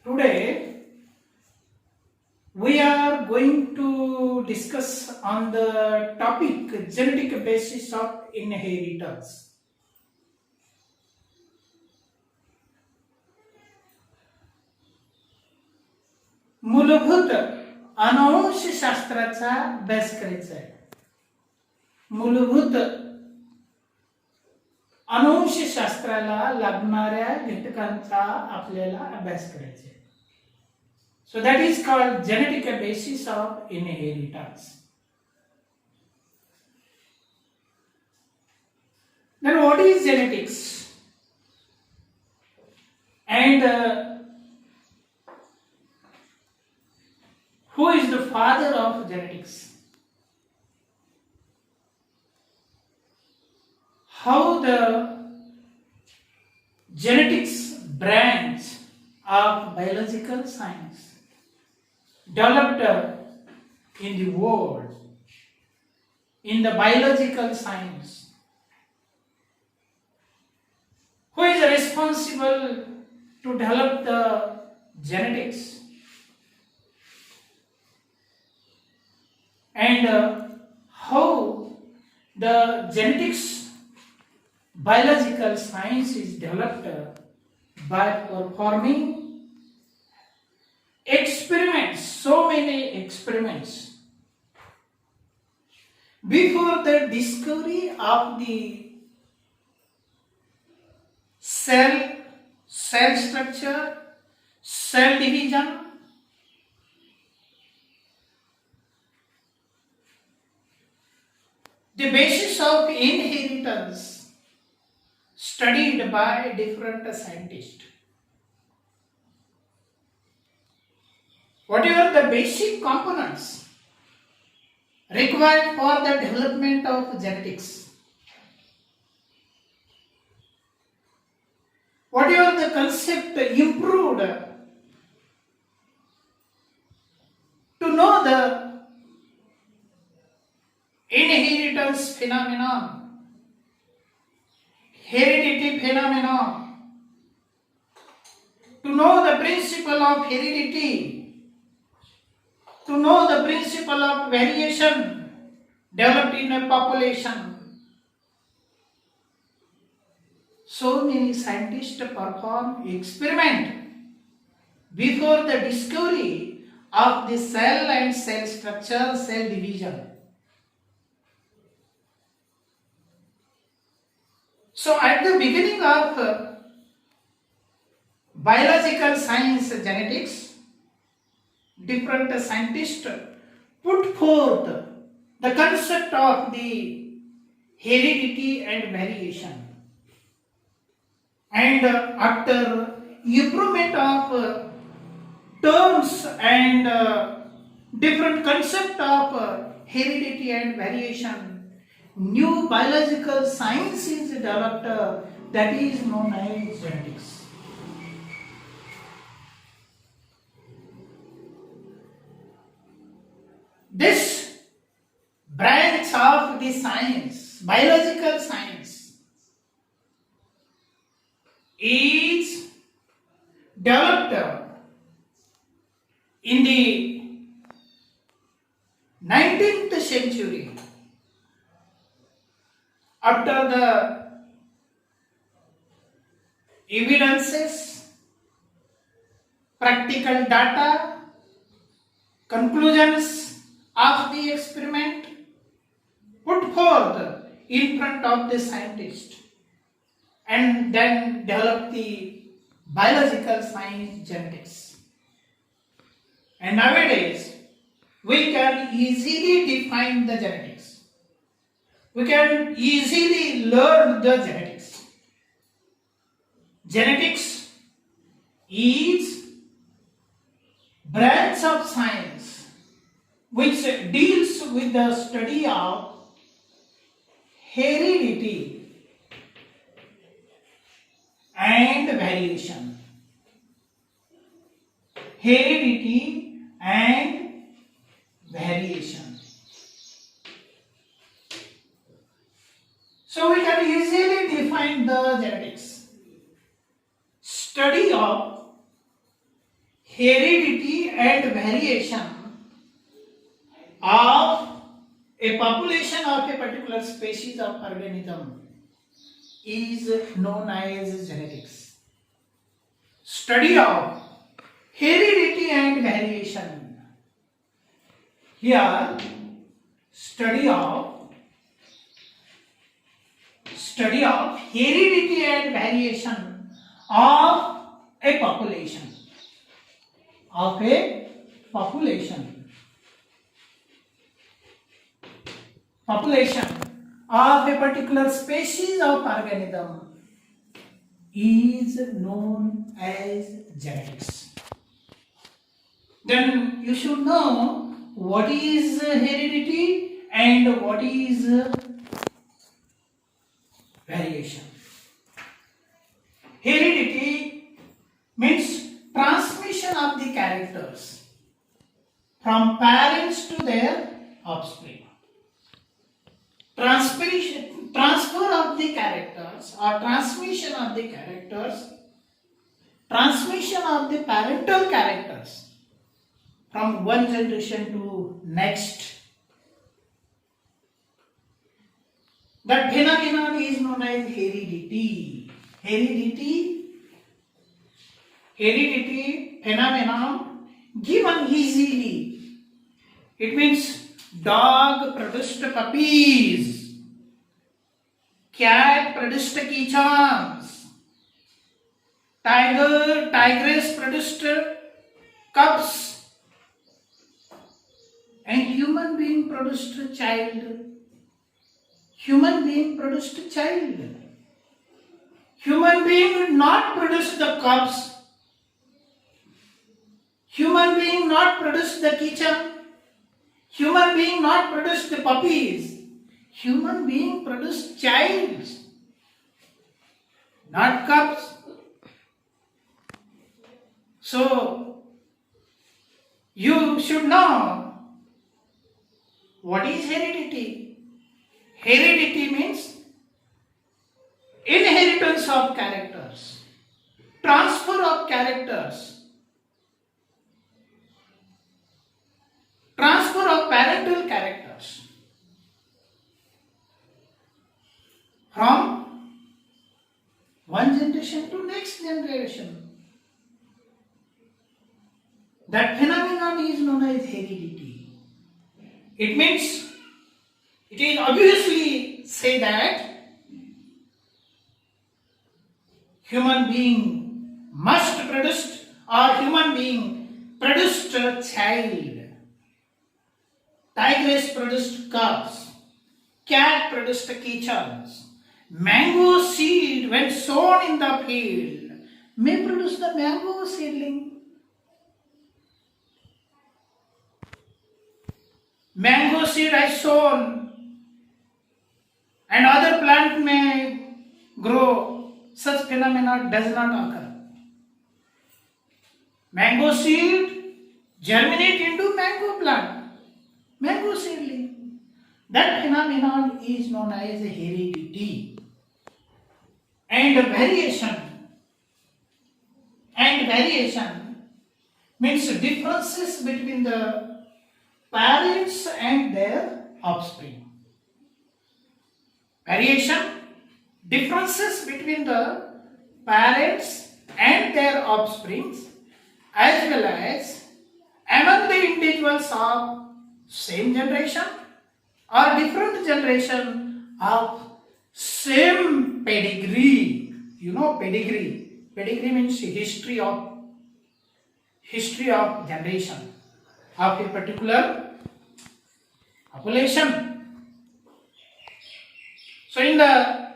Today we are going to discuss on the topic genetic basis of inheritance. मूलभूत अनुवंशशास्त्राचा अभ्यास करायचा आहे. मूलभूत अनुवंशशास्त्राला लागणाऱ्या घटकांचा आपल्याला अभ्यास करायचा आहे. So that is called genetic basis of inheritance. Then what is genetics? And who is the father of genetics? How the genetics branch of biological science developed in the world, in the biological science. Who is responsible to develop the genetics? And how the genetics biological science is developed by performing experiments, so many experiments. Before the discovery of the cell structure, cell division, the basis of inheritance studied by different scientists. Whatever the basic components required for the development of genetics, whatever the concept improved to know the inheritance phenomenon, heredity phenomenon, to know the principle of heredity, to know the principle of variation developed in a population. So many scientists perform experiment before the discovery of the cell and cell structure, cell division. So at the beginning of biological science, genetics, different scientists put forth the concept of the heredity and variation. And after improvement of terms and different concept of heredity and variation, new biological science is developed that is known as genetics. This branch of the science, biological science, is developed in the 19th century after the evidences, practical data, conclusions of the experiment put forth in front of the scientist, and then develop the biological science, genetics. And nowadays we can easily define the genetics. We can easily learn the genetics. Genetics is branch of science which deals with the study of heredity and variation. Heredity and variation. So we can easily define the genetics. Study of heredity and variation of a population of a particular species of organism is known as genetics. Study of heredity and variation. Here, study of heredity and variation of a population. Population of a particular species of organism is known as genetics. Then you should know what is heredity and what is variation. Heredity means transmission of the characters from parents to their offspring. Transfer of the characters or transmission of the characters, transmission of the parental characters from one generation to next. That phenomenon is known as heredity. Heredity phenomenon given easily. It means dog produced puppies, cat produced kittens, tigress produced cubs, and human being produced child. Human being did not produce the cubs. Human being not produce the kitten. Human being not produce the puppies. Human being produce childs, not cubs. So, you should know what is heredity. Heredity means inheritance of characters, transfer of characters, transfer of parental characters from one generation to next generation. That phenomenon is known as heredity. It means, it is obviously say that human being must produce or human being produced a child. Tigress produced cubs. Cat produced kittens. Mango seed when sown in the field may produce the mango seedling. Mango seed is sown and other plant may grow. Such phenomena does not occur. Mango seed germinate into mango plant, mango seedling. That phenomenon is known as heredity. And variation means differences between the parents and their offspring. Variation, differences between the parents and their offsprings, as well as among the individuals of same generation or different generation of same pedigree. You know pedigree. Pedigree means history of generation of a particular population. So in the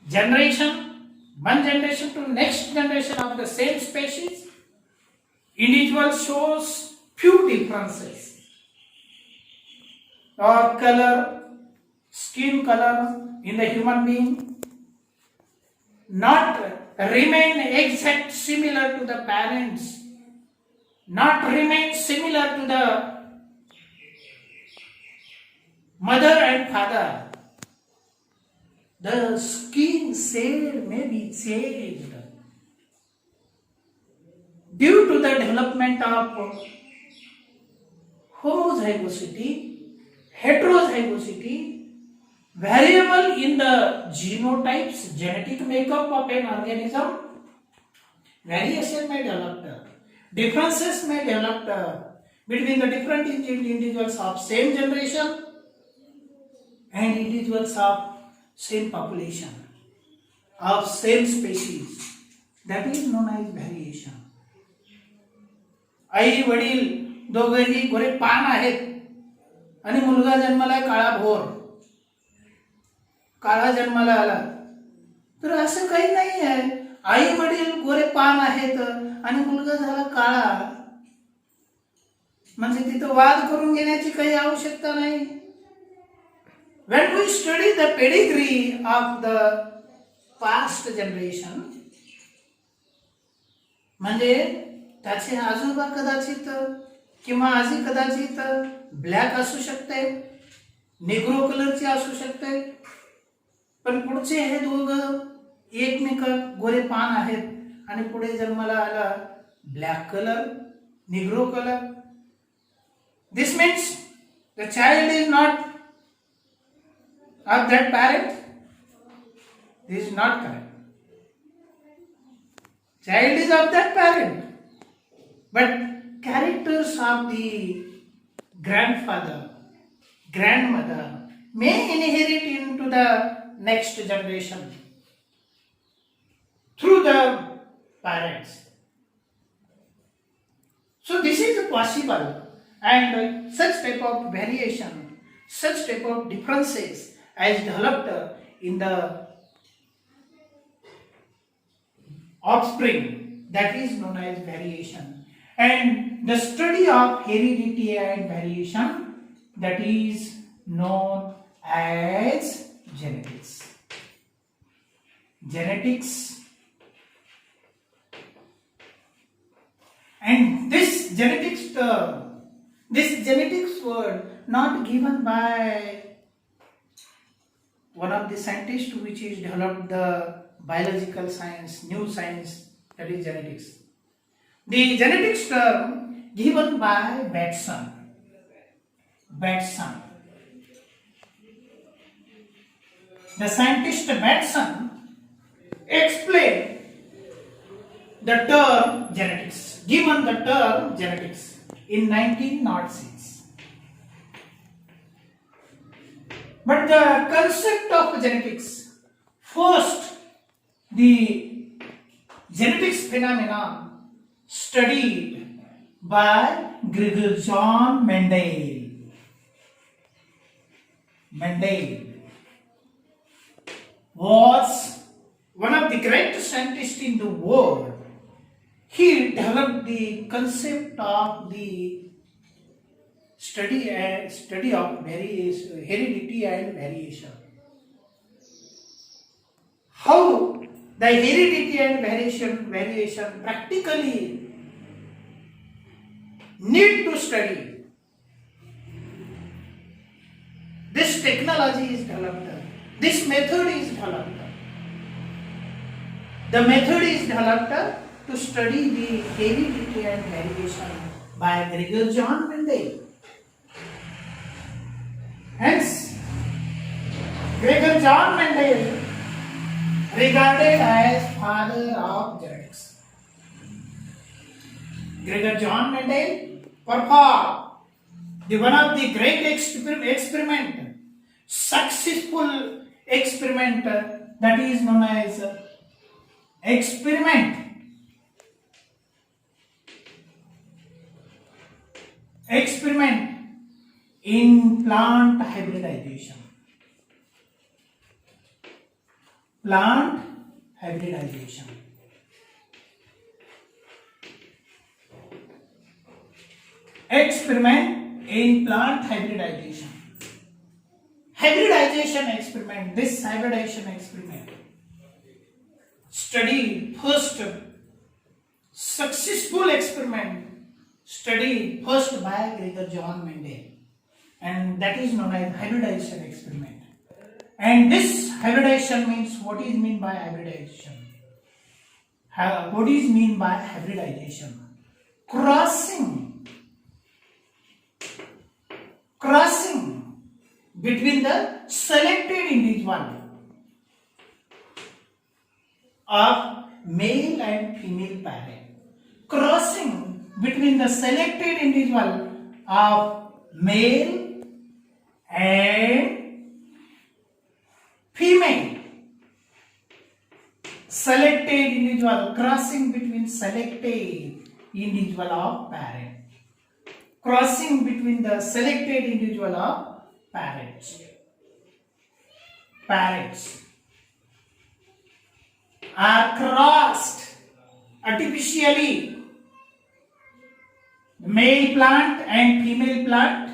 generation, one generation to next generation of the same species, individual shows few differences or color, skin color in the human being not remain exact similar to the parents, not remain similar to the mother and father. The skin shade may be changed. due to the development of homozygosity, heterozygosity, variable in the genotypes, genetic makeup of an organism, variation may develop, differences may develop between the different individuals of same generation and individuals of same population, of same species. That is known as variation. आई वडील दोघेही गोरे पान आहेत आणि मुलगा जन्माला काळा भोर, काळा जन्माला आला, तर असं काही नाही आहे. आई वडील गोरे पान आहेत आणि मुलगा झाला काळा, म्हणजे तिथं वाद करून घेण्याची काही आवश्यकता नाही. When we study the pedigree of the past generation, म्हणजे त्याचे आजोबा कदाचित किंवा आजी कदाचित ब्लॅक असू शकते, निग्रो कलरचे असू शकते, पण पुढचे हे दोघं एकमेक गोरे पान आहेत आणि पुढे जन्माला आला black colour, Negro colour. This means the child is not of that parent. This is not correct. Child is of that parent, but characters of the grandfather, grandmother may inherit into the next generation through the parents. So this is possible, and such type of variation, such type of differences as developed in the offspring, that is known as variation. And the study of heredity and variation, that is known as genetics. Genetics. And this genetics term, this genetics word not given by one of the scientists which is developed the biological science, new science, that is genetics. The genetics term given by Batson. Batson. The scientist Batson explained the term genetics, given the term genetics in 1906. But the concept of genetics, first the genetics phenomenon studied by Gregor John Mendel. Mendel was one of the greatest scientists in the world. He developed the concept of the study of heredity and variation. How the heredity and variation practically need to study. This technology is developed. This method is developed. The method is developed to study the heredity and variation by Gregor John Mendel. Hence, Gregor John Mendel regarded as father of genetics. Gregor John Mendel performed one of the great experiment, successful experiment, that is known as experiment in plant hybridization. Plant hybridization. Experiment in plant hybridization. Hybridization experiment, this hybridization experiment studied first, successful experiment studied first by Gregor John Mendel, and that is known as hybridization experiment. And this hybridization means, what is mean by hybridization? What is mean by hybridization? crossing between the selected individual of male and female parent. Crossing between the selected individual of male and female. Selected individual, crossing between selected individual of parent. Crossing between the selected individual of parents. Parents are crossed artificially. Male plant and female plant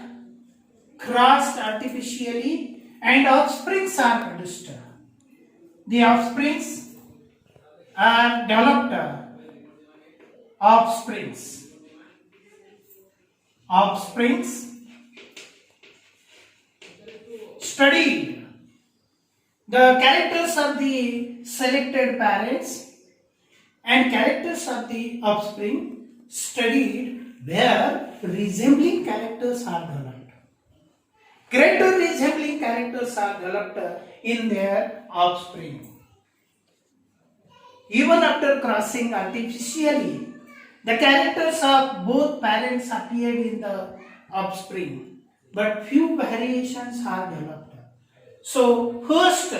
crossed artificially, and offsprings are produced. The offsprings are developed. Offsprings studied the characters of the selected parents and characters of the offspring, studied where resembling characters are developed. Greater resembling characters are developed in their offspring. Even after crossing artificially, the characters of both parents appeared in the offspring, but few variations are developed. So, first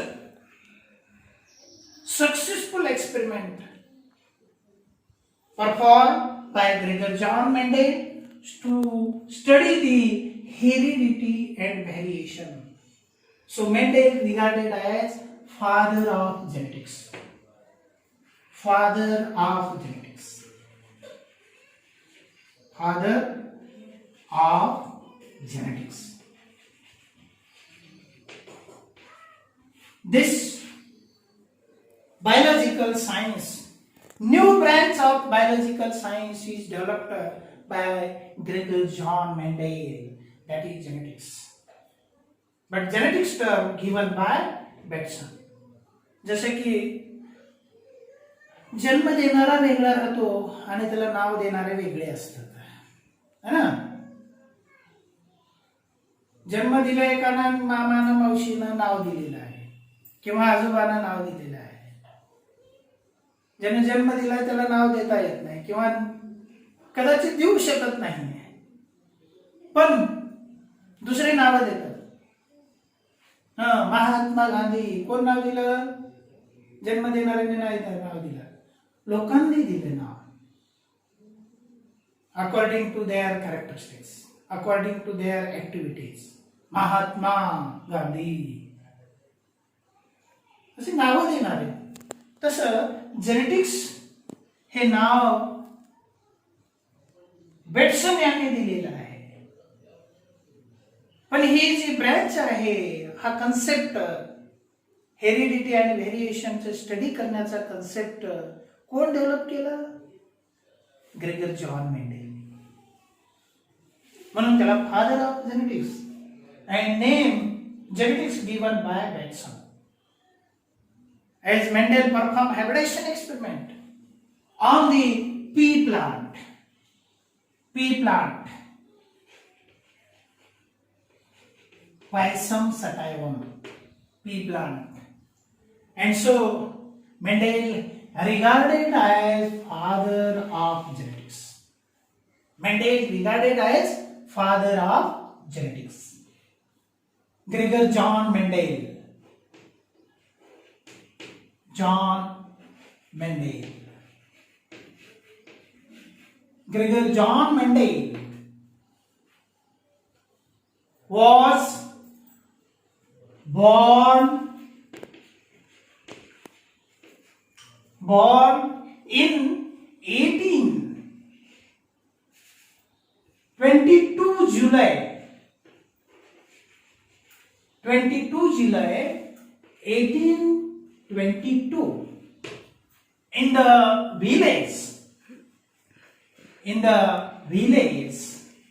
successful experiment performed by Gregor John Mendel to study the heredity and variation. So, Mendel regarded as father of genetics. Father of genetics. Father of genetics. This biological science, new branch of biological science is developed by Gregor John Mendel, that is genetics. But genetics term given by Bateson. जसे की जन्म देणारा वेगळा राहतो आणि त्याला नाव देणारे वेगळे असतात, है ना. जन्म दिला एकाना मामानं मावशीनं नाव दिलेलं आहे किंवा आजोबानं नाव दिलेलं आहे. ज्याने जन्म दिलाय त्याला नाव देता येत नाही किंवा कदाचित देऊ शकत नाही, पण दुसरे नाव देतात. महात्मा गांधी कोण नाव दिलं? जन्म देणाऱ्याने नाही नाव दिलं, लोकांनी दिले नाव according to their characteristics, according to their activities. Mahatma Gandhi असे नाव देणारे. तसं जेनेटिक्स हे नाव बेटसन यांनी दिलेलं आहे. पण ही जी ब्रँच आहे, हा कन्सेप्ट हेरिडिटी आणि व्हेरिएशनचे स्टडी करण्याचा कन्सेप्ट कोण डेव्हलप केला? Gregor John Mendel. म्हणून त्याला father of genetics and name genetics given by Bateson. As Mendel performed hybridization experiment on the pea plant, Pisum sativum, pea plant, and so Mendel regarded as father of genetics. Mendel regarded as father of genetics. Gregor John Mendel. Gregor John Mendel was born in 22 July 1822 in the village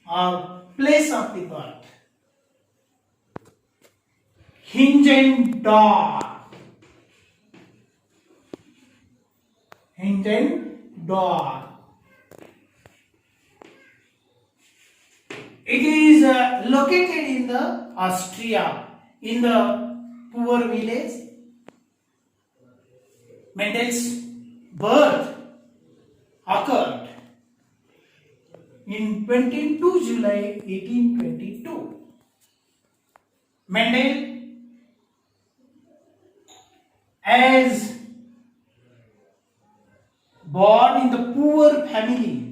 or place of the birth, Hingendorf. It is located in the Austria, in the poor village. Mendel's birth occurred in 22 July 1822. Mendel, as born in the poor family,